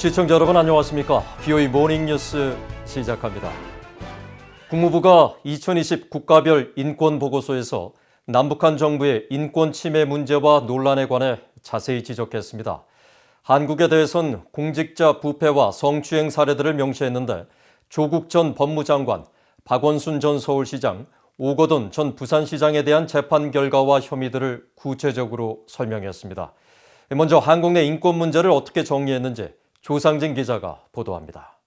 시청자 여러분 안녕하십니까? BOE 모닝뉴스 시작합니다. 국무부가 2020 국가별 인권보고서에서 남북한 정부의 인권 침해 문제와 논란에 관해 자세히 지적했습니다. 한국에 대해선 공직자 부패와 성추행 사례들을 명시했는데 조국 전 법무장관, 박원순 전 서울시장, 오거돈 전 부산시장에 대한 재판 결과와 혐의들을 구체적으로 설명했습니다. 먼저 한국 내 인권 문제를 어떻게 정리했는지 조상진 기자가 보도합니다.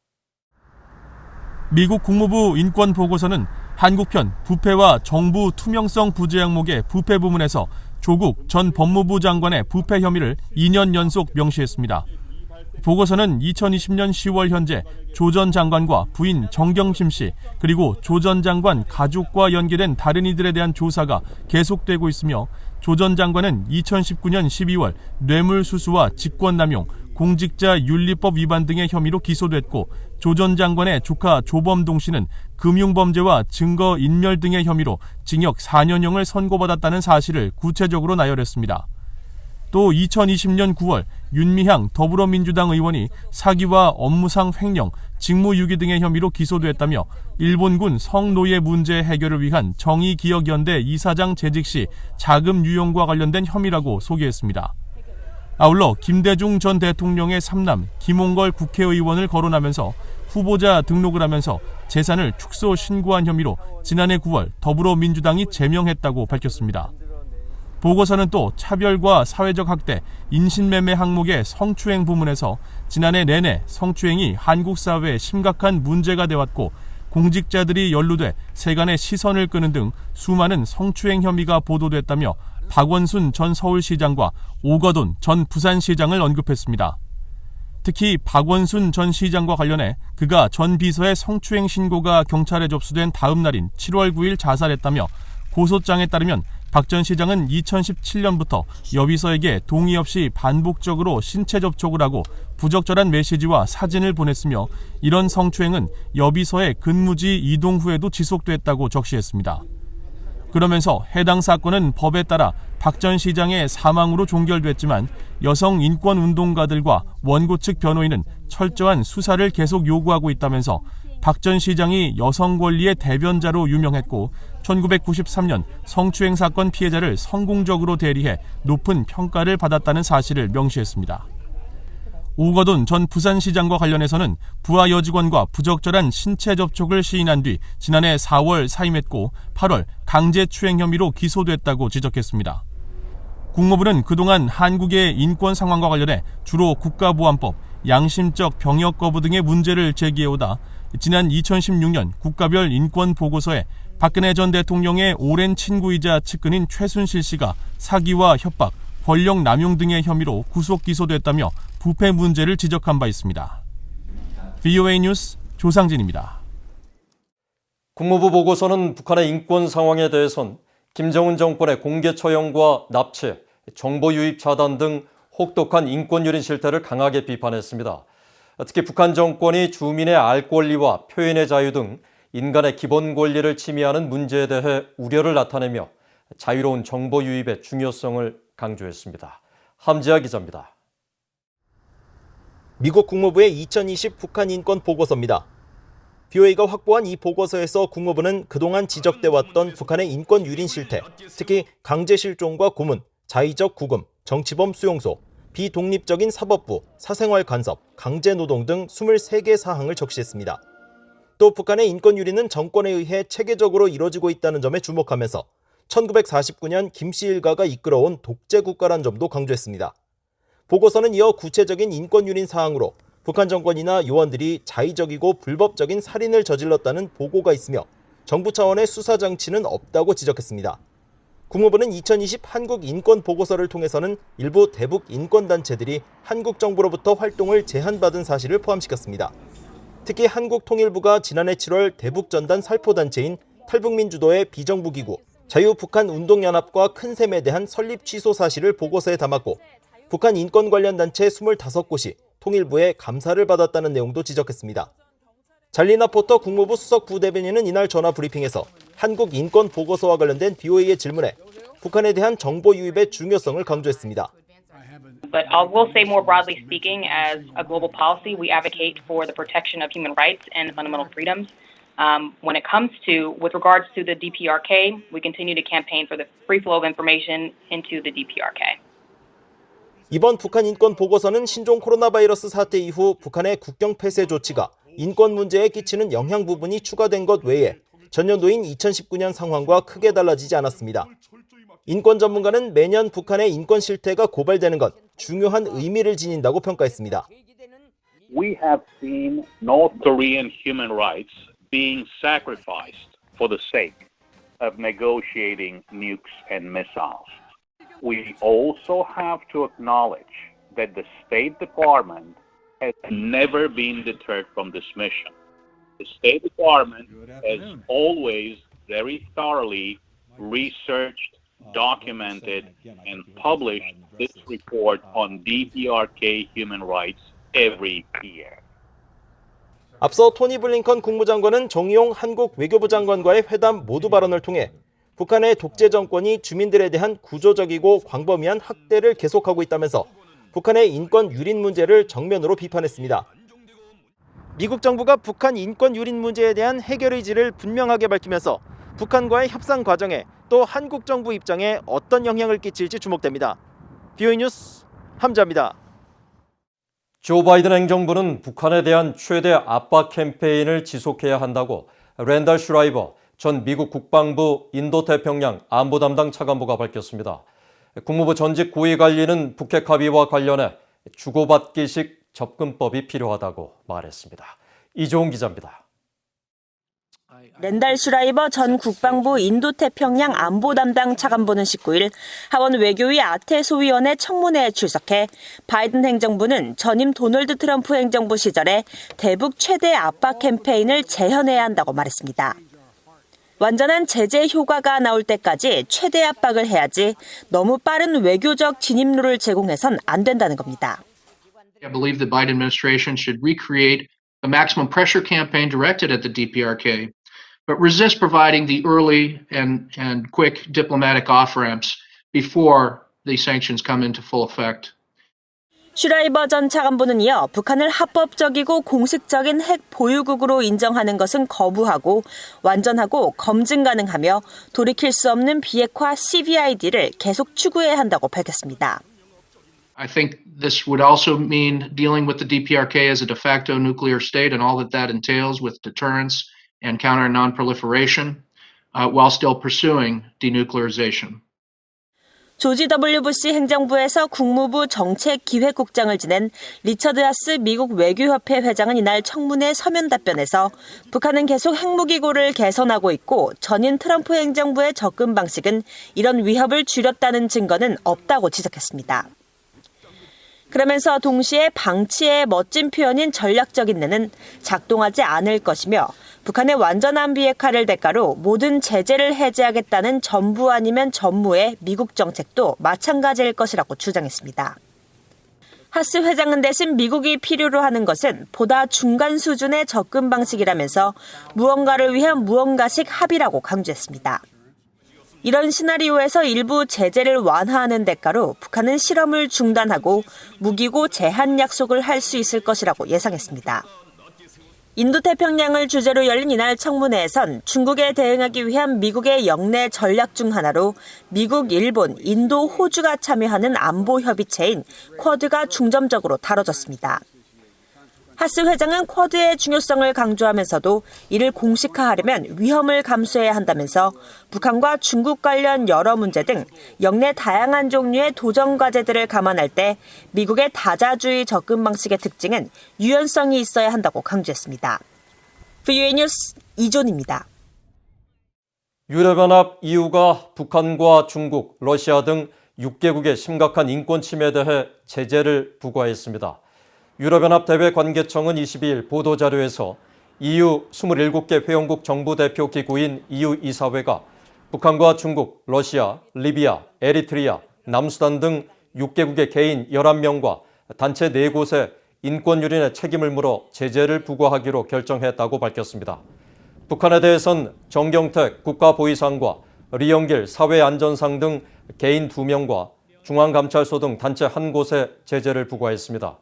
미국 국무부 인권보고서는 한국편 부패와 정부 투명성 부재 항목의 부패 부문에서 조국 전 법무부 장관의 부패 혐의를 2년 연속 명시했습니다. 보고서는 2020년 10월 현재 조 전 장관과 부인 정경심 씨 그리고 조 전 장관 가족과 연계된 다른 이들에 대한 조사가 계속되고 있으며 조 전 장관은 2019년 12월 뇌물수수와 직권남용, 공직자 윤리법 위반 등의 혐의로 기소됐고 조 전 장관의 조카 조범동 씨는 금융범죄와 증거인멸 등의 횡령으로 징역 4년형을 선고받았다는 사실을 구체적으로 나열했습니다. 또 2020년 9월 윤미향 더불어민주당 의원이 사기와 업무상 횡령, 직무유기 등의 혐의로 기소됐다며 일본군 성노예 문제 해결을 위한 정의기억연대 이사장 재직 시 자금 유용과 관련된 혐의라고 소개했습니다. 아울러 김대중 전 대통령의 삼남 김홍걸 국회의원을 거론하면서 후보자 등록을 하면서 재산을 축소 신고한 혐의로 지난해 9월 더불어민주당이 제명했다고 밝혔습니다. 보고서는 또 차별과 사회적 학대, 인신매매 항목의 성추행 부문에서 지난해 내내 성추행이 한국 사회에 심각한 문제가 되었고 공직자들이 연루돼 세간의 시선을 끄는 등 수많은 성추행 혐의가 보도됐다며 박원순 전 서울시장과 오거돈 전 부산시장을 언급했습니다. 특히 박원순 전 시장과 관련해 그가 전 비서의 성추행 신고가 경찰에 접수된 다음 날인 7월 9일 자살했다며 고소장에 따르면 박 전 시장은 2017년부터 여비서에게 동의 없이 반복적으로 신체 접촉을 하고 부적절한 메시지와 사진을 보냈으며 이런 성추행은 여비서의 근무지 이동 후에도 지속됐다고 적시했습니다. 그러면서 해당 사건은 법에 따라 박 전 시장의 사망으로 종결됐지만 여성 인권운동가들과 원고 측 변호인은 철저한 수사를 계속 요구하고 있다면서 박 전 시장이 여성 권리의 대변자로 유명했고 1993년 성추행 사건 피해자를 성공적으로 대리해 높은 평가를 받았다는 사실을 명시했습니다. 오거돈 전 부산시장과 관련해서는 부하 여직원과 부적절한 신체 접촉을 시인한 뒤 지난해 4월 사임했고 8월 강제추행 혐의로 기소됐다고 지적했습니다. 국무부는 그동안 한국의 인권 상황과 관련해 주로 국가보안법, 양심적 병역 거부 등의 문제를 제기해오다 지난 2016년 국가별 인권보고서에 박근혜 전 대통령의 오랜 친구이자 측근인 최순실 씨가 사기와 협박, 권력 남용 등의 혐의로 구속 기소됐다며 부패 문제를 지적한 바 있습니다. BOA 뉴스 조상진입니다. 국무부 보고서는 북한의 인권 상황에 대해선 김정은 정권의 공개 처형과 납치, 정보 유입 차단 등 혹독한 인권 유린 실태를 강하게 비판했습니다. 특히 북한 정권이 주민의 알 권리와 표현의 자유 등 인간의 기본 권리를 침해하는 문제에 대해 우려를 나타내며 자유로운 정보 유입의 중요성을 강조했습니다. 함지아 기자입니다. 미국 국무부의 2020 북한 인권 보고서입니다. BOA가 확보한 이 보고서에서 국무부는 그동안 지적돼 왔던 북한의 인권 유린 실태, 특히 강제 실종과 고문, 자의적 구금, 정치범 수용소, 비독립적인 사법부, 사생활 간섭, 강제 노동 등 23개 사항을 적시했습니다. 또 북한의 인권 유린은 정권에 의해 체계적으로 이뤄지고 있다는 점에 주목하면서 1949년 김씨 일가가 이끌어온 독재 국가란 점도 강조했습니다. 보고서는 이어 구체적인 인권 유린 사항으로 북한 정권이나 요원들이 자의적이고 불법적인 살인을 저질렀다는 보고가 있으며 정부 차원의 수사 장치는 없다고 지적했습니다. 국무부는 2020 한국 인권 보고서를 통해서는 일부 대북 인권단체들이 한국 정부로부터 활동을 제한받은 사실을 포함시켰습니다. 특히 한국통일부가 지난해 7월 대북전단 살포단체인 탈북민 주도의 비정부기구 자유북한운동연합과 큰샘에 대한 설립 취소 사실을 보고서에 담았고 북한 인권 관련 단체 25곳이 통일부에 감사를 받았다는 내용도 지적했습니다. 잘리나 포터 국무부 수석 부대변인은 이날 전화 브리핑에서 한국 인권 보고서와 관련된 BOA의 질문에 북한에 대한 정보 유입의 중요성을 강조했습니다. But I will say more broadly speaking, as a global policy, we advocate for the protection of human rights and fundamental freedoms. When it comes to, with regards to the DPRK, we continue to campaign for the free flow of information into the DPRK. 이번 북한 인권 보고서는 신종 코로나 바이러스 사태 이후 북한의 국경 폐쇄 조치가 인권 문제에 끼치는 영향 부분이 추가된 것 외에 전년도인 2019년 상황과 크게 달라지지 않았습니다. 인권 전문가는 매년 북한의 인권 실태가 고발되는 건 중요한 의미를 지닌다고 평가했습니다. We have seen North Korean human rights being sacrificed for the sake of negotiating nukes and missiles. We also have to acknowledge that the State Department has never been deterred from this mission. The State Department has always very thoroughly researched, documented, and published this report on DPRK human rights every year. 앞서 토니 블링컨 국무장관은 정의용 한국 외교부 장관과의 회담 모두 발언을 통해 북한의 독재 정권이 주민들에 대한 구조적이고 광범위한 학대를 계속하고 있다면서 북한의 인권 유린 문제를 정면으로 비판했습니다. 미국 정부가 북한 인권 유린 문제에 대한 해결 의지를 분명하게 밝히면서 북한과의 협상 과정에 또 한국 정부 입장에 어떤 영향을 끼칠지 주목됩니다. BOE 뉴스 함자입니다. 조 바이든 행정부는 북한에 대한 최대 압박 캠페인을 지속해야 한다고 랜달 슈라이버 전 미국 국방부 인도태평양 안보 담당 차관보가 밝혔습니다. 국무부 전직 고위 관리는 북핵 합의와 관련해 주고받기식 접근법이 필요하다고 말했습니다. 이종훈 기자입니다. 랜달 슈라이버 전 국방부 인도태평양 안보 담당 차관보는 19일 하원 외교위 아태 소위원회 청문회에 출석해 바이든 행정부는 전임 도널드 트럼프 행정부 시절에 대북 최대 압박 캠페인을 재현해야 한다고 말했습니다. 완전한 제재 효과가 나올 때까지 최대 압박을 해야지 너무 빠른 외교적 진입로를 제공해선 안 된다는 겁니다. I believe the Biden administration should recreate a maximum pressure campaign directed at the DPRK, but resist providing the early and quick diplomatic off-ramps before the sanctions come into full effect. 슈라이버 전 차관보는 이어 북한을 합법적이고 공식적인 핵 보유국으로 인정하는 것은 거부하고 완전하고 검증 가능하며 돌이킬 수 없는 비핵화 CVID를 계속 추구해야 한다고 밝혔습니다. I think this would also mean dealing with the DPRK as a de facto nuclear state and all that that entails with deterrence and counter non-proliferation, while still pursuing denuclearization. 조지 W. 부시 행정부에서 국무부 정책기획국장을 지낸 리처드 하스 미국 외교협회 회장은 이날 청문회 서면 답변에서 북한은 계속 핵무기고를 개선하고 있고 전임 트럼프 행정부의 접근 방식은 이런 위협을 줄였다는 증거는 없다고 지적했습니다. 그러면서 동시에 방치의 멋진 표현인 전략적인 내는 작동하지 않을 것이며 북한의 완전한 비핵화를 대가로 모든 제재를 해제하겠다는 전부 아니면 전무의 미국 정책도 마찬가지일 것이라고 주장했습니다. 하스 회장은 대신 미국이 필요로 하는 것은 보다 중간 수준의 접근 방식이라면서 무언가를 위한 무언가식 합의라고 강조했습니다. 이런 시나리오에서 일부 제재를 완화하는 대가로 북한은 실험을 중단하고 무기고 제한 약속을 할 수 있을 것이라고 예상했습니다. 인도태평양을 주제로 열린 이날 청문회에선 중국에 대응하기 위한 미국의 영내 전략 중 하나로 미국, 일본, 인도, 호주가 참여하는 안보 협의체인 쿼드가 중점적으로 다뤄졌습니다. 하스 회장은 쿼드의 중요성을 강조하면서도 이를 공식화하려면 위험을 감수해야 한다면서 북한과 중국 관련 여러 문제 등 영내 다양한 종류의 도전 과제들을 감안할 때 미국의 다자주의 접근 방식의 특징은 유연성이 있어야 한다고 강조했습니다. BOE 뉴스 이존입니다. 유럽연합 EU가 북한과 중국, 러시아 등 6개국의 심각한 인권 침해에 대해 제재를 부과했습니다. 유럽연합 대외관계청은 22일 보도자료에서 EU 27개 회원국 정부 대표 기구인 EU 이사회가 북한과 중국, 러시아, 리비아, 에리트리아, 남수단 등 6개국의 개인 11명과 단체 4곳에 인권 유린의 책임을 물어 제재를 부과하기로 결정했다고 밝혔습니다. 북한에 대해선 정경택 국가보위상과 리영길 사회안전상 등 개인 2명과 중앙감찰소 등 단체 한 곳에 제재를 부과했습니다.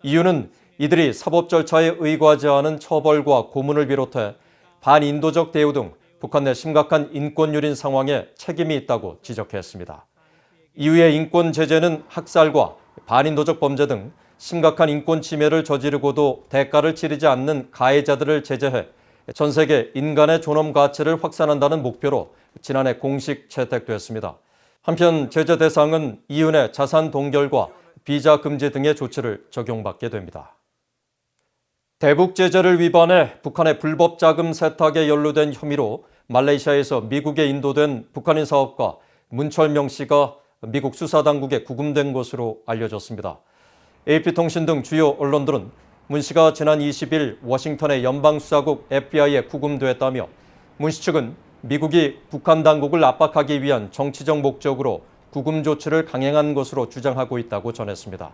이유는 이들이 사법 절차에 의거하지 않은 처벌과 고문을 비롯해 반인도적 대우 등 북한 내 심각한 인권 유린 상황에 책임이 있다고 지적했습니다. 이후의 인권 제재는 학살과 반인도적 범죄 등 심각한 인권 침해를 저지르고도 대가를 치르지 않는 가해자들을 제재해 전 세계 인간의 존엄 가치를 확산한다는 목표로 지난해 공식 채택됐습니다. 한편 제재 대상은 이윤의 자산 동결과 비자 금지 등의 조치를 적용받게 됩니다. 대북 제재를 위반해 북한의 불법 자금 세탁에 연루된 혐의로 말레이시아에서 미국에 인도된 북한인 사업가 문철명 씨가 미국 수사당국에 구금된 것으로 알려졌습니다. AP통신 등 주요 언론들은 문 씨가 지난 20일 워싱턴의 연방수사국 FBI에 구금됐다며 문 씨 측은 미국이 북한 당국을 압박하기 위한 정치적 목적으로 구금 조치를 강행한 것으로 주장하고 있다고 전했습니다.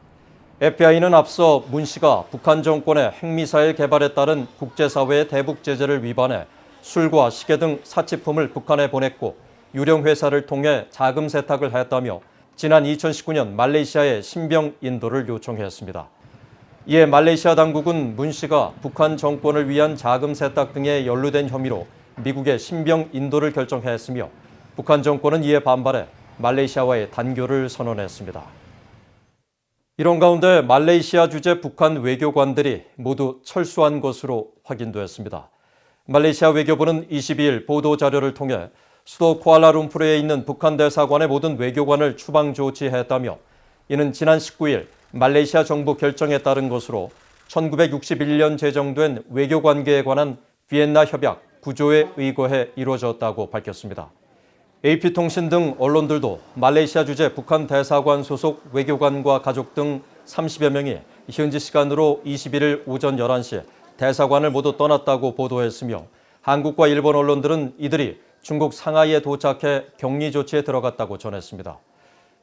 FBI는 앞서 문 씨가 북한 정권의 핵미사일 개발에 따른 국제사회의 대북 제재를 위반해 술과 시계 등 사치품을 북한에 보냈고 유령 회사를 통해 자금 세탁을 했다며 지난 2019년 말레이시아에 신병 인도를 요청했습니다. 이에 말레이시아 당국은 문 씨가 북한 정권을 위한 자금 세탁 등에 연루된 혐의로 미국의 신병 인도를 결정했으며 북한 정권은 이에 반발해 말레이시아와의 단교를 선언했습니다. 이런 가운데 말레이시아 주재 북한 외교관들이 모두 철수한 것으로 확인됐습니다. 말레이시아 외교부는 22일 보도자료를 통해 수도 쿠알라룸푸르에 있는 북한 대사관의 모든 외교관을 추방 조치했다며 이는 지난 19일 말레이시아 정부 결정에 따른 것으로 1961년 제정된 외교관계에 관한 비엔나 협약 9조에 의거해 이루어졌다고 밝혔습니다. AP통신 등 언론들도 말레이시아 주재 북한 대사관 소속 외교관과 가족 등 30여 명이 현지 시간으로 21일 오전 11시 대사관을 모두 떠났다고 보도했으며 한국과 일본 언론들은 이들이 중국 상하이에 도착해 격리 조치에 들어갔다고 전했습니다.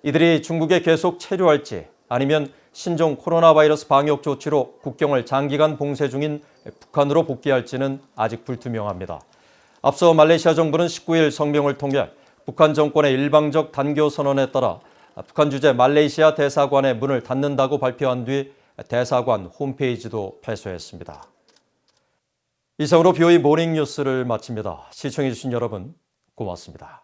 이들이 중국에 계속 체류할지 아니면 신종 코로나 바이러스 방역 조치로 국경을 장기간 봉쇄 중인 북한으로 복귀할지는 아직 불투명합니다. 앞서 말레이시아 정부는 19일 성명을 통해 북한 정권의 일방적 단교 선언에 따라 북한 주재 말레이시아 대사관의 문을 닫는다고 발표한 뒤 대사관 홈페이지도 폐쇄했습니다. 이상으로 BOE 모닝 뉴스를 마칩니다. 시청해주신 여러분 고맙습니다.